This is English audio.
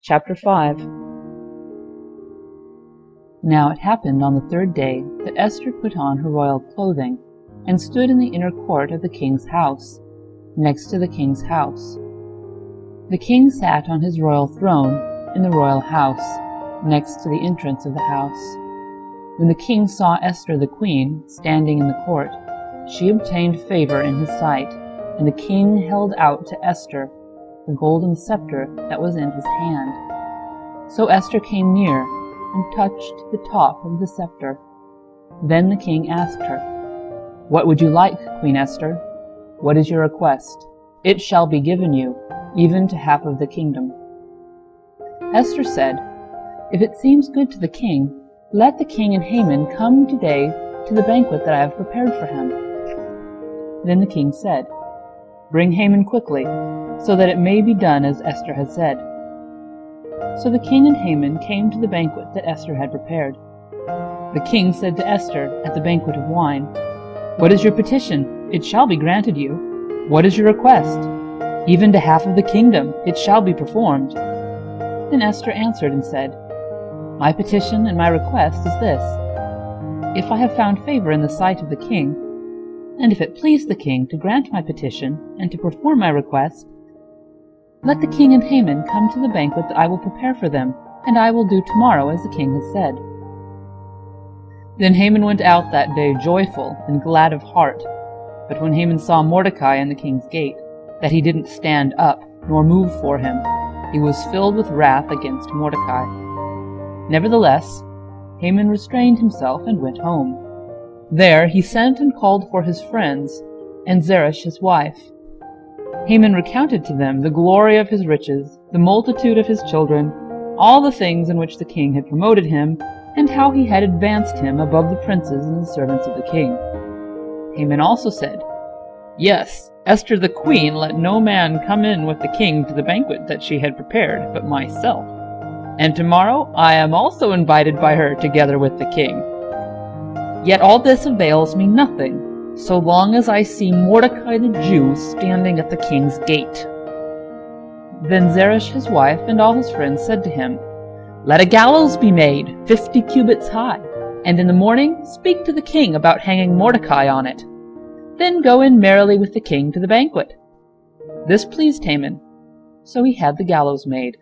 Chapter 5. Now it happened on the third day that Esther put on her royal clothing, and stood in the inner court of the king's house, next to the king's house. The king sat on his royal throne in the royal house, next to the entrance of the house. When the king saw Esther the queen standing in the court, she obtained favor in his sight, and the king held out to Esther the golden scepter that was in his hand. So Esther came near and touched the top of the scepter. Then the king asked her, "What would you like, Queen Esther? What is your request? It shall be given you, even to half of the kingdom." Esther said, "If it seems good to the king, let the king and Haman come today to the banquet that I have prepared for him." Then the king said, "Bring Haman quickly, so that it may be done as Esther has said." So the king and Haman came to the banquet that Esther had prepared. The king said to Esther at the banquet of wine, "What is your petition? It shall be granted you. What is your request? Even to half of the kingdom it shall be performed." Then Esther answered and said, "My petition and my request is this: if I have found favor in the sight of the king, and if it please the king to grant my petition and to perform my request, let the king and Haman come to the banquet that I will prepare for them, and I will do tomorrow as the king has said." Then Haman went out that day joyful and glad of heart. But when Haman saw Mordecai in the king's gate, that he didn't stand up nor move for him, he was filled with wrath against Mordecai. Nevertheless, Haman restrained himself and went home. There he sent and called for his friends and Zeresh his wife. Haman recounted to them the glory of his riches, the multitude of his children, all the things in which the king had promoted him, and how he had advanced him above the princes and the servants of the king. Haman also said, "Yes, Esther the queen let no man come in with the king to the banquet that she had prepared but myself. And tomorrow I am also invited by her together with the king. Yet all this avails me nothing, so long as I see Mordecai the Jew standing at the king's gate." Then Zeresh his wife and all his friends said to him, "Let a gallows be made, 50 cubits high, and in the morning speak to the king about hanging Mordecai on it. Then go in merrily with the king to the banquet." This pleased Haman, so he had the gallows made.